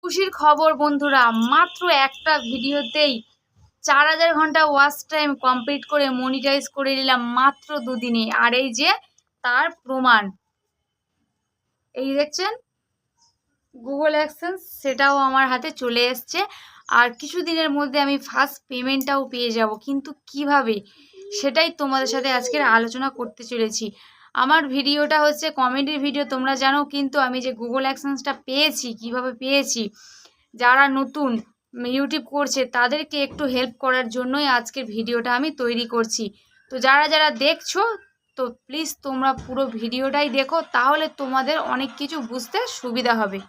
খুশির খবর বন্ধুরা, মাত্র একটা ভিডিওতেই 4000 ঘন্টা ওয়াচ টাইম কমপ্লিট করে মনিটাইজ করে নিলাম মাত্র দুদিনে। আর এই যে তার প্রমাণ, এই দেখছেন গুগল অ্যাডসেন্স, সেটাও আমার হাতে চলে এসছে। আর কিছুদিনের মধ্যে আমি ফার্স্ট পেমেন্টটাও পেয়ে যাব, কিন্তু কিভাবে সেটাই তোমাদের সাথে আজকের আলোচনা করতে চলেছি। আমার ভিডিওটা হচ্ছে কমেডির ভিডিও, তোমরা জানো, কিন্তু আমি যে গুগল অ্যাডসেন্সটা পেয়েছি, কিভাবে পেয়েছি, যারা নতুন ইউটিউব করছে তাদেরকে একটু হেল্প করার জন্যই আজকের ভিডিওটা আমি তৈরি করছি। তো যারা যারা দেখছো, তো প্লিজ তোমরা পুরো ভিডিওটাই দেখো, তাহলে তোমাদের অনেক কিছু বুঝতে সুবিধা হবে।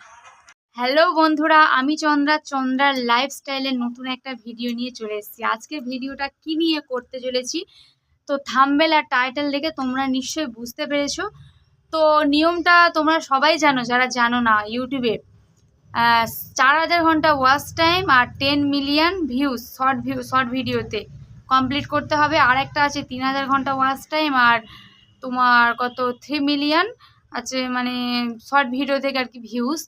হ্যালো বন্ধুরা, আমি চন্দ্রার লাইফস্টাইলের নতুন একটা ভিডিও নিয়ে চলে এসেছি। আজকের ভিডিওটা কি নিয়ে করতে চলেছি, তো থাম্বনেল আর টাইটেল দেখে তোমরা নিশ্চয়ই বুঝতে পেরেছো। তো নিয়মটা তোমরা সবাই জানো, যারা জানো না, ইউটিউবে 4000 ঘন্টা ওয়াচ টাইম আর 10 মিলিয়ন ভিউজ শর্ট ভিডিওতে কমপ্লিট করতে হবে। আর একটা আছে 3000 ঘন্টা ওয়াচ টাইম আর তোমার কত 3 মিলিয়ন আছে, মানে শর্ট ভিডিও থেকে আর কি ভিউজ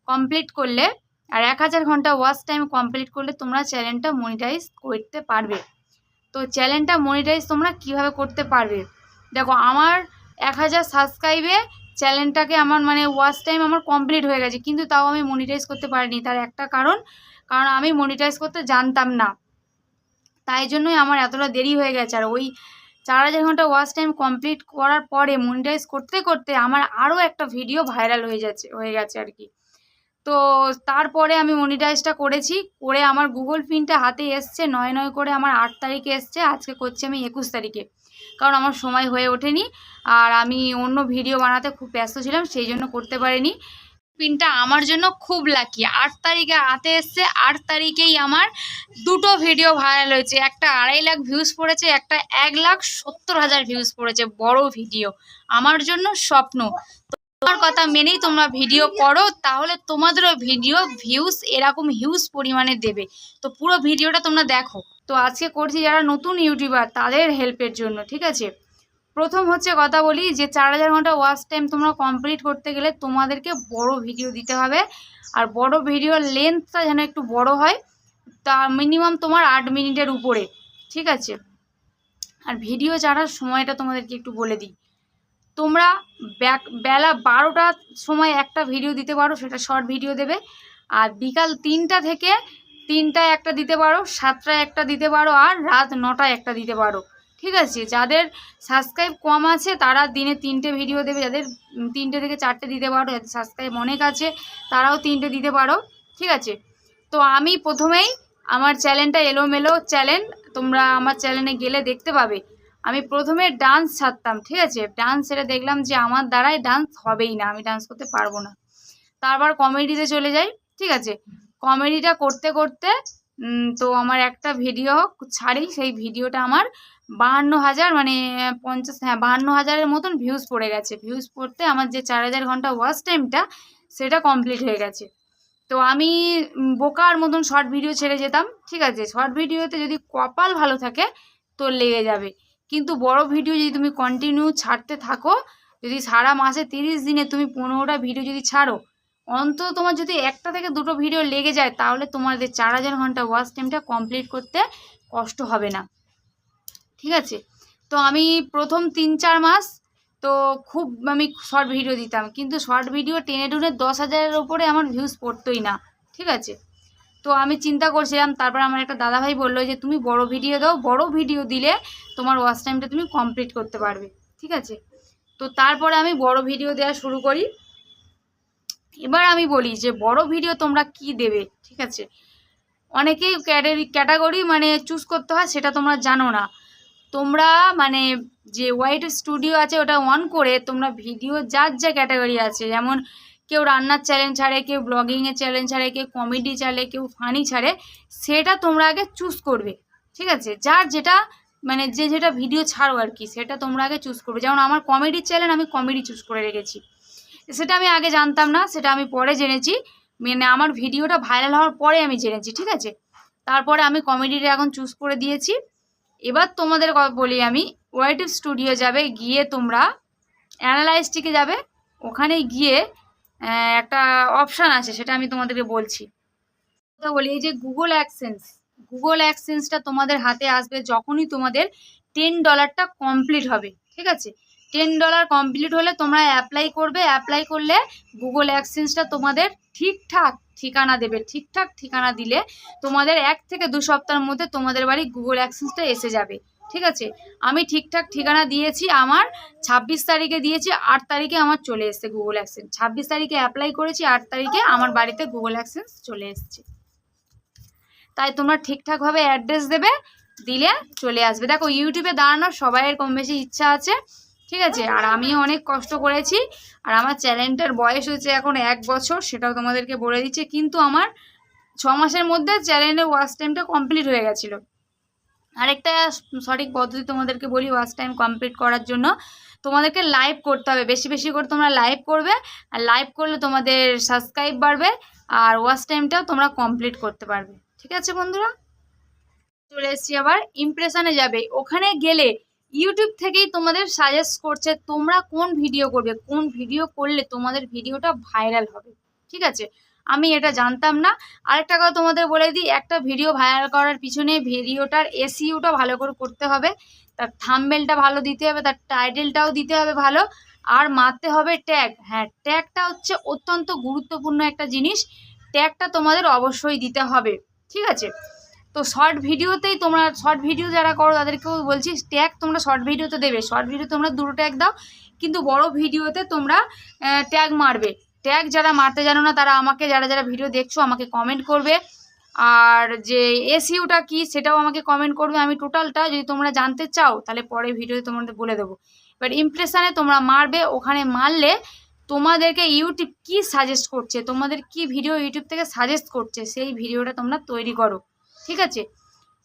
কমপ্লিট করলে। আর 1000 ঘন্টা ওয়াচ টাইম কমপ্লিট করলে তোমরা চ্যানেলটা মনিটাইজ করতে পারবে। তো চ্যানেলটা মনিটাইজ তোমরা কিভাবে করতে পারবে, দেখো আমার 1000 সাবস্ক্রাইবে চ্যানেলটাকে আমার মানে ওয়াচ টাইম আমার কমপ্লিট হয়ে গেছে, কিন্তু তাও আমি মনিটাইজ করতে পারিনি। তার একটা কারণ আমি মনিটাইজ করতে জানতাম না, তাই জন্যই আমার এতটা দেরি হয়ে গেছে। আর ওই 4000 ঘন্টা ওয়াচ টাইম কমপ্লিট করার পরে মনিটাইজ করতে করতে আমার আরও একটা ভিডিও ভাইরাল হয়ে গেছে আর কি। তো তারপরে আমি মনিটাইজটা করেছি, করে আমার গুগল পিনটা হাতে এসছে 9 করে, আমার 8 তারিখে এসছে। আজকে করছি আমি 21 তারিখে, কারণ আমার সময় হয়ে ওঠেনি আর আমি অন্য ভিডিও বানাতে খুব ব্যস্ত ছিলাম, সেই জন্য করতে পারিনি। পিনটা আমার জন্য খুব লাকি, 8 তারিখে হাতে এসছে। 8 তারিখেই আমার দুটো ভিডিও ভাইরাল হয়েছে, একটা 2.5 লাখ ভিউজ পড়েছে, একটা 1,70,000 ভিউজ পড়েছে। বড় ভিডিও, আমার জন্য স্বপ্ন। তোমার কথা মেনেই তোমরা ভিডিও করো, তাহলে তোমাদেরও ভিডিও ভিউজ এরকম হিউজ পরিমাণে দেবে। তো পুরো ভিডিওটা তোমরা দেখো। তো আজকে করছি যারা নতুন ইউটিউবার তাদের হেল্পের জন্য, ঠিক আছে। প্রথম হচ্ছে কথা বলি যে 4000 ঘন্টা ওয়াচ টাইম তোমরা কমপ্লিট করতে গেলে তোমাদেরকে বড় ভিডিও দিতে হবে। আর বড় ভিডিওর লেন্থটা যেন একটু বড় হয়, তা মিনিমাম তোমার 8 মিনিটের উপরে, ঠিক আছে। আর ভিডিও ছাড়ার সময়টা তোমাদেরকে একটু বলে দিই, তোমরা বেলা 12টার সময় একটা ভিডিও দিতে পারো, সেটা শর্ট ভিডিও দেবে। আর বিকাল 3টা থেকে 3টায় একটা দিতে পারো, 7টায় একটা দিতে পারো, আর রাত 9টায় একটা দিতে পারো, ঠিক আছে। যাদের সাবস্ক্রাইব কম আছে তারা দিনে 3টে ভিডিও দেবে, যাদের 3টে থেকে 4টে দিতে পারো, যাদের সাবস্ক্রাইব অনেক আছে তারাও 3টে দিতে পারো, ঠিক আছে। তো আমি প্রথমেই, আমার চ্যানেলটা এলোমেলো চ্যানেল, তোমরা আমার চ্যানেলে গেলে দেখতে পাবে। আমি প্রথমে ডান্স ছাড়তাম, ঠিক আছে। ডান্স ছেড়ে দেখলাম যে আমার দ্বারাই ডান্স হবেই না, আমি ডান্স করতে পারবো না। তারপর কমেডিতে চলে যাই, ঠিক আছে। কমেডিটা করতে করতে তো আমার একটা ভিডিও ছাড়ি, সেই ভিডিওটা আমার 52,000 মানে 52,000-এর মতন ভিউজ পড়ে গেছে। ভিউজ পড়তে আমার যে 4000 ঘন্টা ওয়াচ টাইমটা সেটা কমপ্লিট হয়ে গেছে। তো আমি বোকার মতন শর্ট ভিডিও ছেড়ে যেতাম, ঠিক আছে। শর্ট ভিডিওতে যদি কপাল ভালো থাকে তো লেগে যাবে, কিন্তু বড় ভিডিও যদি তুমি কন্টিনিউ ছাড়তে থাকো, যদি সারা মাসে 30 দিনে তুমি 15টা ভিডিও যদি ছাড়ো, অন্তত তোমার যদি একটা থেকে দুটো ভিডিও লেগে যায়, তাহলে তোমাদের 4000 ঘন্টা ওয়াচ টাইমটা কমপ্লিট করতে কষ্ট হবে না, ঠিক আছে। তো আমি প্রথম 3-4 মাস তো খুব আমি শর্ট ভিডিও দিতাম, কিন্তু শর্ট ভিডিও টেনে টুনে 10,000-এর ওপরে আমার ভিউজ পড়তোই না, ঠিক আছে। তো আমি চিন্তা করছিলাম, তারপর আমার একটা দাদাভাই বললো যে তুমি বড় ভিডিও দাও, বড় ভিডিও দিলে তোমার ওয়াচ টাইমটা তুমি কমপ্লিট করতে পারবে, ঠিক আছে। তো তারপরে আমি বড় ভিডিও দেওয়া শুরু করি। এবার আমি বলি যে বড় ভিডিও তোমরা কি দেবে, ঠিক আছে। অনেকেই ক্যাটাগরি মানে চুজ করতে হয়, সেটা তোমরা জানো না। তোমরা মানে যে ওয়াইট স্টুডিও আছে ওটা অন করে তোমরা ভিডিও যার যা ক্যাটাগরি আছে, যেমন কেউ রান্নার চ্যালেঞ্জ ছাড়ে, কেউ ব্লগিংয়ের চ্যালেঞ্জ ছাড়ে, কেউ কমেডি ছাড়ে, কেউ ফানি ছাড়ে, সেটা তোমরা আগে চুজ করবে, ঠিক আছে। যার যেটা মানে যেটা ভিডিও ছাড়ো আর কি, সেটা তোমরা আগে চুজ করবে। যেমন আমার কমেডির চ্যানেল, আমি কমেডি চুজ করে রেখেছি, সেটা আমি আগে জানতাম না, সেটা আমি পরে জেনেছি, মানে আমার ভিডিওটা ভাইরাল হওয়ার পরে আমি জেনেছি, ঠিক আছে। তারপরে আমি কমেডিটা এখন চুজ করে দিয়েছি। এবার তোমাদের বলি, আমি ওয়াইট স্টুডিও যাবে, গিয়ে তোমরা অ্যানালাইজটিকে যাবে, ওখানে গিয়ে একটা অপশান আছে, সেটা আমি তোমাদেরকে বলছি। কথা বলি, এই যে গুগল অ্যাডসেন্সটা তোমাদের হাতে আসবে যখনই তোমাদের $10টা কমপ্লিট হবে। ঠিক আছে, $10 কমপ্লিট হলে তোমরা অ্যাপ্লাই করবে। অ্যাপ্লাই করলে গুগল অ্যাডসেন্সটা তোমাদের ঠিকঠাক ঠিকানা দেবে। ঠিকঠাক ঠিকানা দিলে তোমাদের 1 থেকে 2 সপ্তাহের মধ্যে তোমাদের বাড়ি গুগল অ্যাডসেন্সটা এসে যাবে। ঠিক আছে, আমি ঠিকঠাক ঠিকানা দিয়েছি, আমার 26 তারিখে দিয়েছি, 8 তারিখে আমার চলে এসেছে গুগল অ্যাডসেন্স। 26 তারিখে অ্যাপ্লাই করেছি, 8 তারিখে আমার বাড়িতে গুগল অ্যাডসেন্স চলে এসেছে। তাই তোমরা ঠিকঠাকভাবে অ্যাড্রেস দেবে, দিলে চলে আসবে। দেখো, ইউটিউবে দাঁড়ানোর সবাইয়ের কম বেশি ইচ্ছা আছে। ঠিক আছে, আর আমিও অনেক কষ্ট করেছি, আর আমার চ্যানেলটার বয়স হচ্ছে এখন 1 বছর, সেটাও তোমাদেরকে বলে দিচ্ছে। কিন্তু আমার 6 মাসের মধ্যে চ্যানেলের ওয়াচ টাইমটা কমপ্লিট হয়ে গেছিলো। আরেকটা সঠিক পদ্ধতি তোমাদেরকে বলি ওয়াচ টাইম কমপ্লিট করার জন্য, তোমাদেরকে লাইভ করতে হবে। বেশি বেশি করে তোমরা লাইভ করবে, আর লাইভ করলে তোমাদের সাবস্ক্রাইব বাড়বে, আর ওয়াচ টাইমটাও তোমরা কমপ্লিট করতে পারবে। ঠিক আছে বন্ধুরা, চলে এসেছি আবার ইমপ্রেশনে যাবে। ওখানে গেলে ইউটিউব থেকেই তোমাদের সাজেস্ট করছে তোমরা কোন ভিডিও করবে, কোন ভিডিও করলে তোমাদের ভিডিওটা ভাইরাল হবে। ঠিক আছে, আমি এটা জানতাম না। আরেকটা কথা তোমাদের বলে দিই, একটা ভিডিও ভাইরাল করার পিছনে ভিডিওটার এসইউটা ভালো করে করতে হবে, তার থাম্বনেলটা ভালো দিতে হবে, তার টাইটেলটাও দিতে হবে ভালো, আর মারতে হবে ট্যাগ। হ্যাঁ, ট্যাগটা হচ্ছে অত্যন্ত গুরুত্বপূর্ণ একটা জিনিস, ট্যাগটা তোমাদের অবশ্যই দিতে হবে। ঠিক আছে, তো শর্ট ভিডিওতেই তোমরা, শর্ট ভিডিও যারা করো তাদেরকেও বলছি ট্যাগ তোমরা শর্ট ভিডিওতে দেবে। শর্ট ভিডিও তোমরা 2 ট্যাগ দাও, কিন্তু বড় ভিডিওতে তোমরা ট্যাগ মারবে। ট্যাগ যারা মারতে জানো না তারা আমাকে, যারা যারা ভিডিও দেখছো আমাকে কমেন্ট করবে, আর যে এসইউটা কি সেটাও আমাকে কমেন্ট করবে। আমি টোটালটা যদি তোমরা জানতে চাও তাহলে পরে ভিডিওতে তোমাদের বলে দেবো। এবার ইমপ্রেশনে তোমরা মারবে, ওখানে মারলে তোমাদেরকে ইউটিউব কি সাজেস্ট করছে, তোমাদের কি ভিডিও ইউটিউব থেকে সাজেস্ট করছে, সেই ভিডিওটা তোমরা তৈরি করো। ঠিক আছে,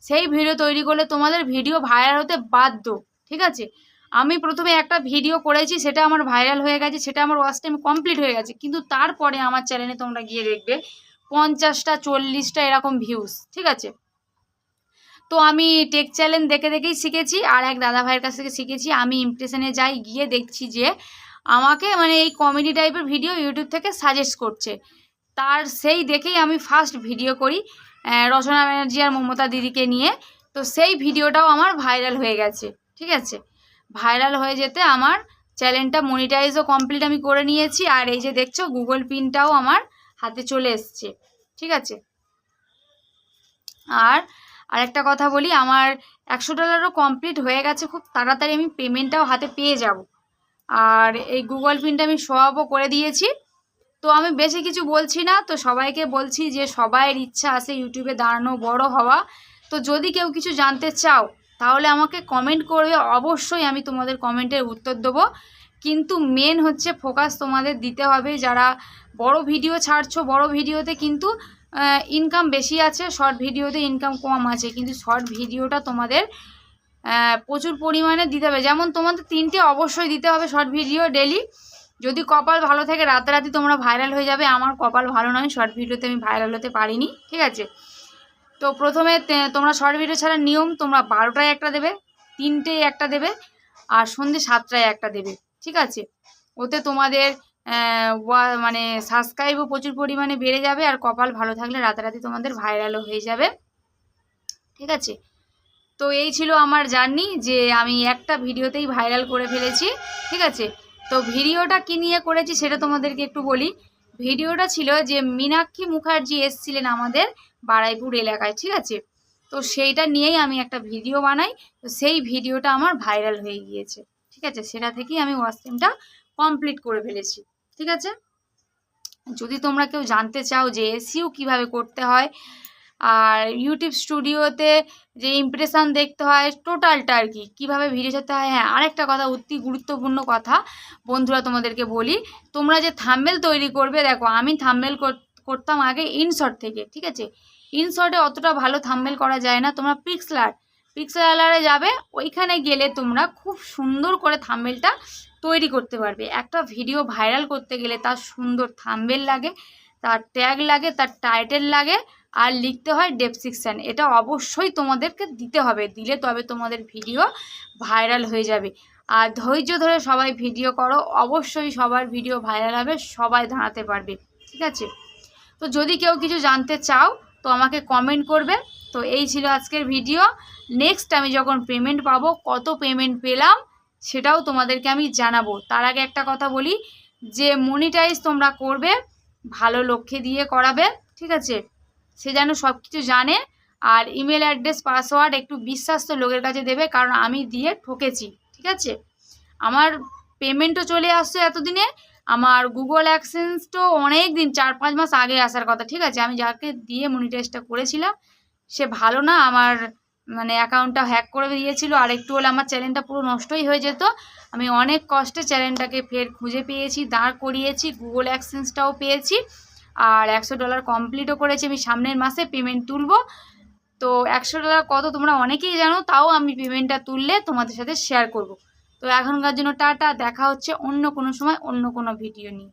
সেই ভিডিও তৈরি করলে তোমাদের ভিডিও ভাইরাল হতে বাধ্য। ঠিক আছে, আমি প্রথমে একটা ভিডিও করেছি, সেটা আমার ভাইরাল হয়ে গেছে, সেটা আমার ওয়াচ টাইম কমপ্লিট হয়ে গেছে, কিন্তু তারপরে আমার চ্যানেলে তোমরা গিয়ে দেখবে 50টা 40টা এরকম ভিউজ। ঠিক আছে, তো আমি টেক চ্যানেল দেখে দেখেই শিখেছি, আর এক দাদা ভাইয়ের কাছ থেকে শিখেছি। আমি ইমপ্রেশনে যাই, গিয়ে দেখছি যে আমাকে মানে এই কমেডি টাইপের ভিডিও ইউটিউব থেকে সাজেস্ট করছে, তার সেই দেখেই আমি ফার্স্ট ভিডিও করি রচনা ব্যানার্জি আর মমতা দিদিকে নিয়ে। তো সেই ভিডিওটাও আমার ভাইরাল হয়ে গেছে। ঠিক আছে, ভাইরাল হয়ে যেতে আমার চ্যানেলটা মনিটাইজও কমপ্লিট আমি করে নিয়েছি, আর এই যে দেখছো গুগল পিনটাও আমার হাতে চলে এসছে। ঠিক আছে, আর আরেকটা কথা বলি, আমার $100ও কমপ্লিট হয়ে গেছে, খুব তাড়াতাড়ি আমি পেমেন্টটাও হাতে পেয়ে যাব। আর এই গুগল পিনটা আমি সবও করে দিয়েছি। তো আমি বেশি কিছু বলছি না, তো সবাইকে বলছি যে সবাইয়ের ইচ্ছা আছে ইউটিউবে দাঁড়ানো, বড় হওয়া। তো যদি কেউ কিছু জানতে চাও তাহলে আমাকে কমেন্ট করবে, অবশ্যই আমি তোমাদের কমেন্টের উত্তর দেবো। কিন্তু মেন হচ্ছে ফোকাস তোমাদের দিতে হবে, যারা বড় ভিডিও ছাড়ছো, বড় ভিডিওতে কিন্তু ইনকাম বেশি আছে, শর্ট ভিডিওতে ইনকাম কম আছে, কিন্তু শর্ট ভিডিওটা তোমাদের প্রচুর পরিমাণে দিতে হবে। যেমন তোমাদের 3টে অবশ্যই দিতে হবে শর্ট ভিডিও ডেলি। যদি কপাল ভালো থাকে রাতারাতি তোমরা ভাইরাল হয়ে যাবে। আমার কপাল ভালো নয়, শর্ট ভিডিওতে আমি ভাইরাল হতে পারিনি। ঠিক আছে, তো প্রথমে তোমরা শর্ট ভিডিও ছাড়ার নিয়ম, তোমরা 12টায় একটা দেবে, 3টেয় একটা দেবে, আর সন্ধ্যে 7টায় একটা দেবে। ঠিক আছে, ওতে তোমাদের মানে সাবস্ক্রাইবও প্রচুর পরিমাণে বেড়ে যাবে, আর কপাল ভালো থাকলে রাতারাতি তোমাদের ভাইরালও হয়ে যাবে। ঠিক আছে, তো এই ছিল আমার জার্নি, যে আমি একটা ভিডিওতেই ভাইরাল করে ফেলেছি। ঠিক আছে, তো ভিডিওটা কি নিয়ে করেছি সেটা তোমাদেরকে একটু বলি। ভিডিওটা ছিল যে মীনাক্ষী মুখার্জি এসেছিলেন আমাদের বারুইপুর এলাকায়। ঠিক আছে, তো সেইটা নিয়েই আমি একটা ভিডিও বানাই, তো সেই ভিডিওটা আমার ভাইরাল হয়ে গিয়েছে। ঠিক আছে, সেটা থেকেই আমি ওয়াচ টাইমটা কমপ্লিট করে ফেলেছি। ঠিক আছে, যদি তোমরা কেউ জানতে চাও যে এসইও কীভাবে করতে হয়, আর ইউটিউব স্টুডিওতে যে ইমপ্রেশন দেখতে হয় টোটালটা আর কি, কীভাবে ভিডিও ছাড়তে হয়। হ্যাঁ, আরেকটা কথা, অতি গুরুত্বপূর্ণ কথা বন্ধুরা তোমাদেরকে বলি, তোমরা যে থাম্বনেল তৈরি করবে, দেখো আমি থাম্বনেল করতাম আগে ইনশর্ট থেকে। ঠিক আছে, ইনশর্টে অতটা ভালো থাম্বনেল করা যায় না, তোমরা পিক্সেলারে যাবে, ওইখানে গেলে তোমরা খুব সুন্দর করে থাম্বনেলটা তৈরি করতে পারবে। একটা ভিডিও ভাইরাল করতে গেলে তার সুন্দর থাম্বনেল লাগে, তার ট্যাগ লাগে, তার টাইটেল লাগে, আর লিখতে হয় ডেসক্রিপশন। এটা অবশ্যই তোমাদেরকে দিতে হবে, দিলে তবে তোমাদের ভিডিও ভাইরাল হয়ে যাবে। আর ধৈর্য ধরে সবাই ভিডিও করো, অবশ্যই সবার ভিডিও ভাইরাল হবে, সবাই দাঁড়াতে পারবে। ঠিক আছে, তো যদি কেউ কিছু জানতে চাও তো আমাকে কমেন্ট করবে। তো এই ছিল আজকের ভিডিও। নেক্সট আমি যখন পেমেন্ট পাবো, কত পেমেন্ট পেলাম সেটাও তোমাদেরকে আমি জানাবো। তার আগে একটা কথা বলি, যে মনিটাইজ তোমরা করবে ভালো লক্ষ্যে দিয়ে করাবে, ঠিক আছে? সে যেন সব কিছু জানে। আর ইমেল অ্যাড্রেস পাসওয়ার্ড একটু বিশ্বাস্ত লোকের কাছে দেবে, কারণ আমি দিয়ে ঠকেছি, ঠিক আছে? আমার পেমেন্টও চলে আসছে এতদিনে, আমার গুগল অ্যাডসেন্সটাও অনেক দিন 4-5 মাস আগে আসার কথা, ঠিক আছে? আমি যাকে দিয়ে মনিটাইজটা করেছিলাম সে ভালো না, আমার মানে অ্যাকাউন্টটা হ্যাক করে দিয়েছিল। আর একটু হলে আমার চ্যানেলটা পুরো নষ্টই হয়ে যেত। আমি অনেক কষ্টে চ্যানেলটাকে ফের খুঁজে পেয়েছি, দাঁড় করিয়েছি, গুগল অ্যাডসেন্সটাও পেয়েছি, আর $100 কমপ্লিটও করেছি। আমি সামনের মাসে পেমেন্ট তুলবো। তো $100 কত তোমরা অনেকেই জানো, তাও আমি পেমেন্টটা তুললে তোমাদের সাথে শেয়ার করব। তো এখনকার জন্য টাটা, দেখা হচ্ছে অন্য কোনো সময় অন্য কোনো ভিডিও নিয়ে।